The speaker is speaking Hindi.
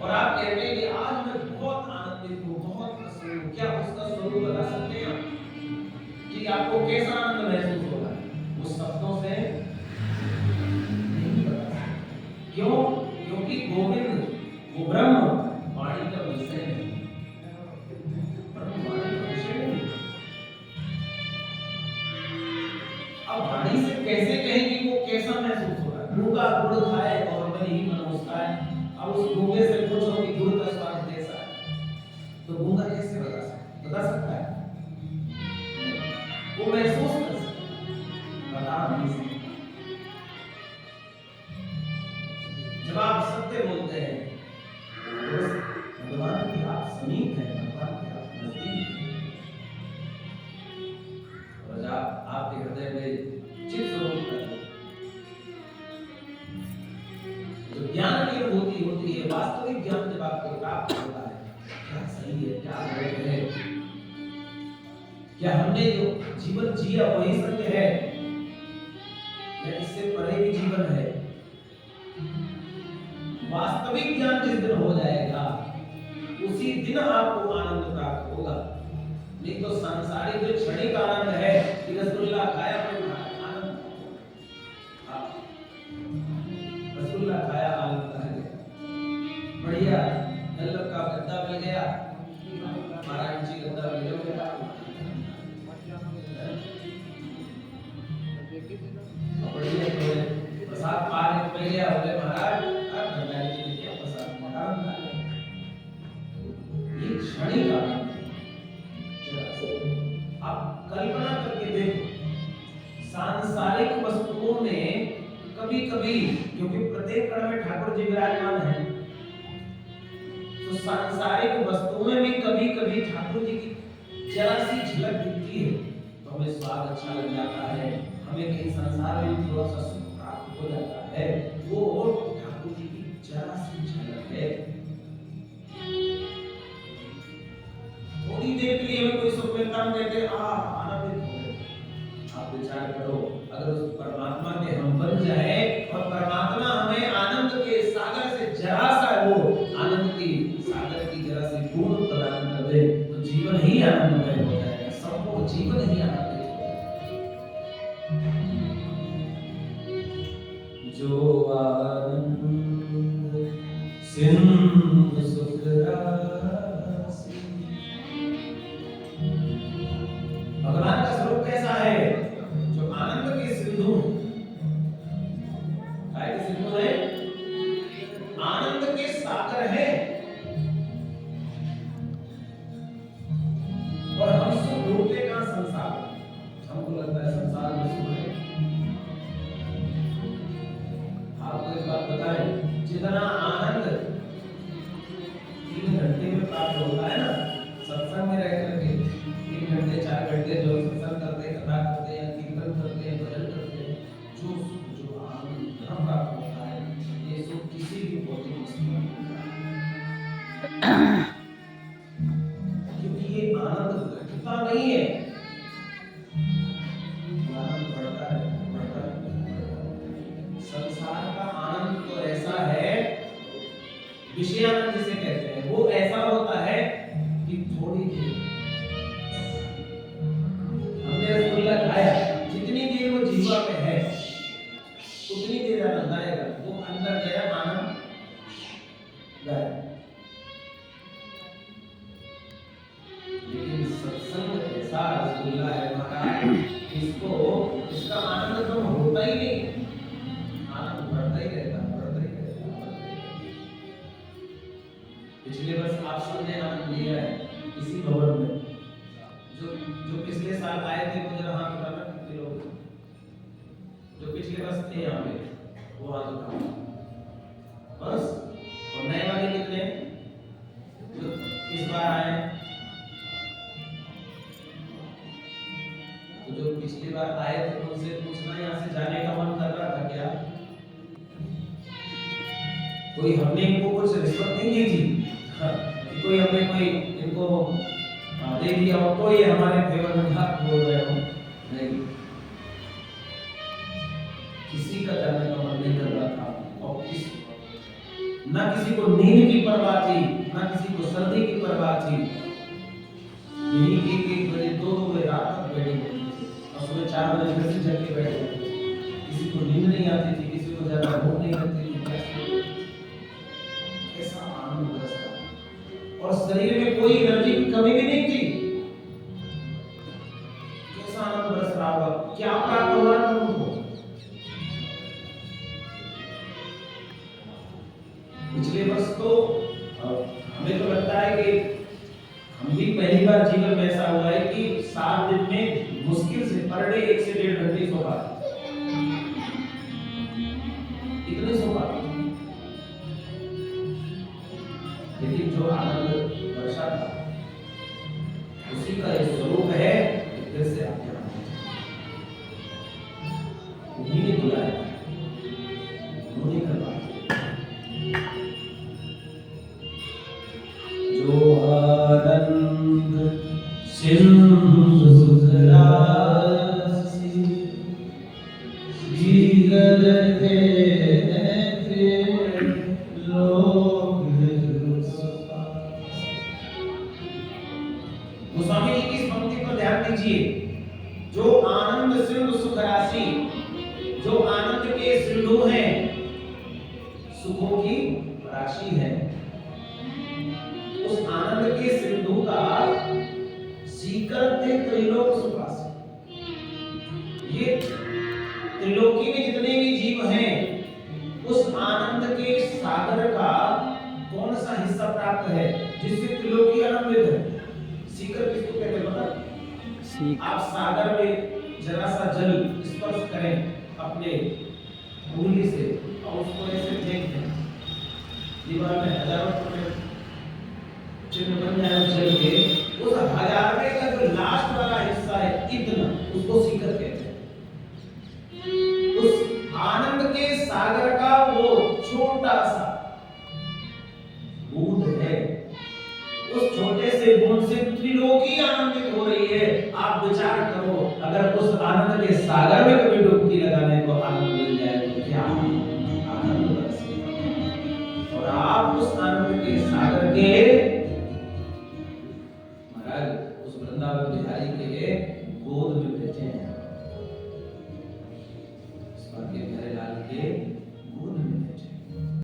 और आप कहते हैं कि आज मैं बहुत आनंदित हूँ, बहुत प्रसन्न हूँ, क्या उसका स्वरूप बता सकते हैं आप कि आपको कैसा आनंद महसूस हो रहा है? उस शब्दों से नहीं बता सकते। क्यों? क्योंकि गोविंद वो ब्रह्म वाणी का विषय है, ब्रह्म वाणी का विषय नहीं। अब वाणी से कैसे कहेंगे वो कैसा महसूस हो रहा है? गुड़ का गुड़ खाए और मन ही मन मुस्काए। अब उस गूंगे से पूछो कि गुड़ का स्वाद कैसा है, तो गूंगा कैसे बता सकता है? वो महसूस कर सकता है, बता नहीं सकता। जब आप सत्य बोलते हैं भगवान के आप समीप हैं, भगवान के आप नजदीक हैं, और जब आपके हृदय में चित स्वरूप है, जो ज्ञान की अनुभूति होती है, वास्तविक ज्ञान जब आपको प्राप्त होता है, क्या सही है क्या गलत है, क्या हमने जो जीवन जिया वही सत्य है या इससे परे भी जीवन है? वास्तविक ज्ञान जिस दिन हो जाएगा उसी दिन आपको आनंद प्राप्त होगा। नहीं तो सांसारिक जो क्षणिक आनंद है कि रसगुल्ला खाया तो आनंद, रसगुल्ला खाया आनंद आ गया, बढ़िया नल्लक का गद्दा मिल गया, 12 इंची गद्दा मिल गया, बढ़िया प्रसाद पार मिल गया, बोले महाराज क्षणिक आनंद। आप कल्पना करके देखो, सांसारिक वस्तुओं में कभी कभी, क्योंकि प्रत्येक कण में ठाकुर जी विराजमान है, तो सांसारिक वस्तुओं में भी कभी कभी ठाकुर जी की जरा सी झलक दिखती है तो हमें स्वाद अच्छा लग जाता है, हमें कहीं संसार में थोड़ा सा सुख प्राप्त हो जाता है। वो ठाकुर जी की जरा सी झलक है। थोड़ी देर के लिए हमें कोई सुख मिलता है, हम कहते हैं आनंदित हो गए। आप विचार करो, अगर उस परमात्मा के हम बन जाए और परमात्मा हमें आनंद के सागर से जरा सा, वो आनंद की सागर की जरा सी बूंद प्रदान कर दे, तो जीवन ही आनंदमय हो जाएगा, संपूर्ण जीवन ही आनंदित हो जाएगा। जो आनंद सिंधु सुख भगवान का स्वरूप कैसा है? जो आनंद के सिंधु, काय के सिंधु है, आनंद के सागर है, और हम सुख ढूंढते कहां? संसार। हमको लगता है संसार में सुख है। आपको एक बात बताएं, जितना आनंद 3 घंटे में प्राप्त होता है ना सत्संग में रह करके, 3 घंटे 4 घंटे जो सत्संग करते हैं, कथा करते हैं, कीर्तन करते हैं, भजन करते हैं, जो सुख जो आनंद यहाँ प्राप्त होता है, ये सुख किसी भी भौतिक वस्तु में नहीं होता, क्योंकि ये आनंद घटता नहीं है, आनंद बढ़ता है, बढ़ता है। संसार का आनंद तो ऐसा है, विषयानंद जिसे कहते हैं, वो ऐसा होता है कि थोड़ी देर रसगुल्ला खाया, जितनी देर वो जीवा में है उतनी देर आनंद आएगा, वो अंदर गया आनंद गया। लेकिन सत्संग ऐसा रसगुल्ला है महाराज, इसका आनंद कम होता ही नहीं, आनंद बढ़ता ही रहता, बढ़ता ही रहता। पिछले वर्ष आप सबने आनंद लिया है इसी भवन में, जो पिछले साल आए थे, मुझे हाथ उठाना कितने लोग, जो पिछले वर्ष थे यहाँ पे वो हाथ उठाना बस। और नए वाले कितने जो इस बार आए, तो जो पिछली बार आए थे उनसे पूछना यहाँ से जाने का मन कर रहा था क्या? कोई हमने इनको कुछ रिश्वत नहीं दी थी, कोई हमने कोई इनको दे दिया हो तो ये हमारे फेवर में हाथ बोल रहे हो? नहीं, किसी का जाने का मन नहीं कर रहा था। और ना किसी को नींद की परवाह थी, ना किसी को सर्दी की परवाह थी। यही 1-1 बजे 2-2 बजे रात तक बैठे होते थे और सुबह 4 बजे फिर से जग के बैठे होते थे। किसी को नींद नहीं आती थी, किसी को ज्यादा भूख नहीं लगती थी। कैसा आनंद बरसता और शरीर में कोई एनर्जी की कमी भी नहीं थी। कैसा आनंद बरस रहा होगा, क्या प्राप्त हो रहा था उनको। पिछले वर्ष तो हमें तो लगता है कि हम भी पहली बार जीवन में ऐसा हुआ है कि 7 दिन में मुश्किल से पर डे 1 से 1.5 घंटे सो पाते, इतने सो पाते। लेकिन जो आनंद वर्षा था उसी का एक स्वरूप है। फिर से आप उन्हीं ने बुलाया, उन्होंने करवाया। जो आनंद सिंधु सुख राशि भीतर थे लोग। गोस्वामी जी की इस पंक्ति पर ध्यान दीजिए। जो आनंद सिंधु सुख राशि, जो आनंद के सिंधु हैं, सुखों की राशि है, उस आनंद के सिंधु का सीकर थे त्रिलोक सुखासी। ये त्रिलोकी में जितने भी जीव हैं, उस आनंद के सागर का कौन सा हिस्सा प्राप्त है जिससे त्रिलोकी आनंदित है। सीकर किसको कहते हैं पता? आप सागर में जरा सा जल स्पर्श करें अपने उंगली से और उसको ऐसे फेंक दें, दीवार में हजारों चिन्ह बन जाए जल के, उस 1000वें का जो लास्ट वाला हिस्सा है इतना, उसको सीकर कहते हैं। उस आनंद के सागर का वो छोटा सा बूंद है, उस छोटे से बूंद से त्रिलोकी आनंदित हो रही है। आप विचार करो, अगर उस आनंद के सागर में कभी डुबकी लगाने को आनंद मिल जाए तो क्या आनंद बरसेगा। और आप उस आनंद के सागर के